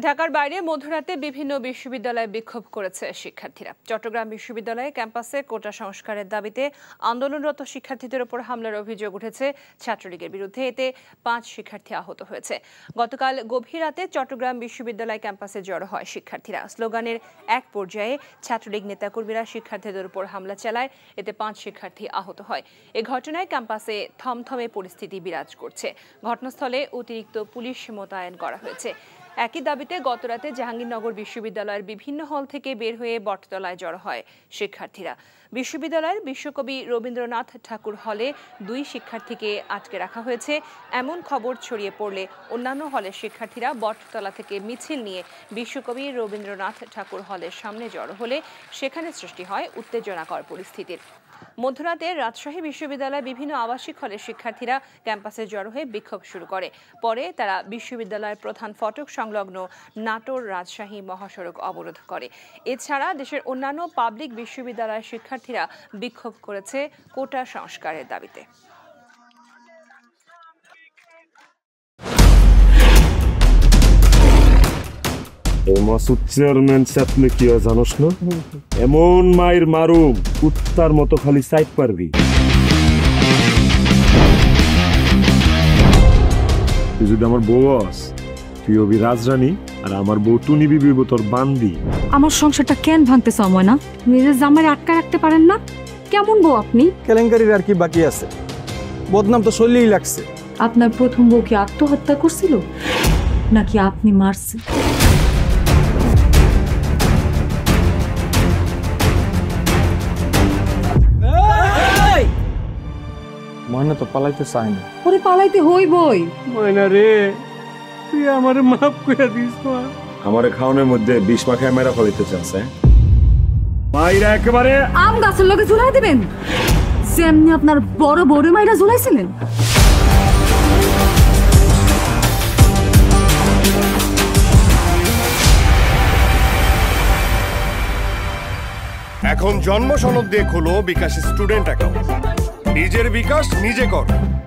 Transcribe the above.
ঢাকার বাইরে মধ্যরাতে বিভিন্ন বিশ্ববিদ্যালয়ে বিক্ষোভ করেছে শিক্ষার্থীরা। চট্টগ্রাম বিশ্ববিদ্যালয়ে ক্যাম্পাসে কোটা সংস্কারের দাবিতে আন্দোলনরত শিক্ষার্থীদের উপর হামলার অভিযোগ উঠেছে ছাত্রলীগের বিরুদ্ধে। এতে 5 শিক্ষার্থী আহত হয়েছে। গতকাল গভীর রাতে চট্টগ্রাম বিশ্ববিদ্যালয় ক্যাম্পাসে জড়ো হয় শিক্ষার্থীরা। স্লোগানের এক পর্যায়ে ছাত্রলীগ নেতাকর্মীরা শিক্ষার্থীদের উপর হামলা চালায়। এতে 5 শিক্ষার্থী আহত হয়। এ ঘটনায় ক্যাম্পাসে থমথমে পরিস্থিতি বিরাজ করছে। ঘটনাস্থলে অতিরিক্ত পুলিশ মোতায়েন করা হয়েছে। একই দাবিতে গতরাতে জাহাঙ্গীরনগর বিশ্ববিদ্যালয়ের বিভিন্ন হল থেকে বের হয়ে বটতলায় জড়ো হয় শিক্ষার্থীরা। বিশ্ববিদ্যালয়ের বিশ্বকবি রবীন্দ্রনাথ ঠাকুর হলে 2 শিক্ষার্থীকে আটকে রাখা হয়েছে। এমন খবর ছড়িয়ে পড়লে অন্যান্য হলের শিক্ষার্থীরা বটতলা থেকে মিছিল নিয়ে বিশ্বকবি রবীন্দ্রনাথ ঠাকুর হলের সামনে জড়ো হলে সেখানে সৃষ্টি হয় উত্তেজনাকর পরিস্থিতির। মধ্যরাতে রাজশাহী বিশ্ববিদ্যালয়ের বিভিন্ন আবাসিক হলের শিক্ষার্থীরা ক্যাম্পাসে জড়ো হয়ে বিক্ষোভ শুরু করে। পরে তারা বিশ্ববিদ্যালয়ের প্রধান ফটক সংলগ্ন নাটোর রাজশাহী মহাসড়ক অবরোধ করে। এছাড়া দেশের অন্যান্য পাবলিক বিশ্ববিদ্যালয়ের শিক্ষার্থীরা বিক্ষোভ করেছে কোটা সংস্কারের দাবিতে। চেয়ারম্যান চাপলে কি হয় জানোস না? এমন মায়ের মারুম কুত্তার মতো খালি সাইড পারবি। তুই যদি আমার বউ আস, তুই হবি রাজরানী আর আমার বউ টুনি বিবি তোর বান্দি। আমার সংসারটা কেন ভাঙতে সময় না? নিজের জামাই আটকা রাখতে পারেন না? কেমন বউ আপনি? কেলেঙ্কারির আর কি বাকি আছে? বদনাম তো শৈলেই লাগছে। আপনার প্রথম বউ কি আত্মহত্যা করছিল নাকি আপনি মারছেন? ময়না তো পালাইতে চায় না। ওরে পালাইতে হইবই। ময়না রে, তুই আমারে মাফ করে দিস। আমারে খাওয়ানোর মধ্যে 20 মাখায় মেরা ফলাইতে চাচ্ছে। মাইরা একেবারে আম গাছের লগে ঝুলাই দিবেন যেমনি আপনার বড় বড় মাইরা ঝুলাইছিলেন। এখন জন্ম সনদ দিয়ে খোলো বিকাশ স্টুডেন্ট অ্যাকাউন্ট। নিজের বিকাশ নিজে কর।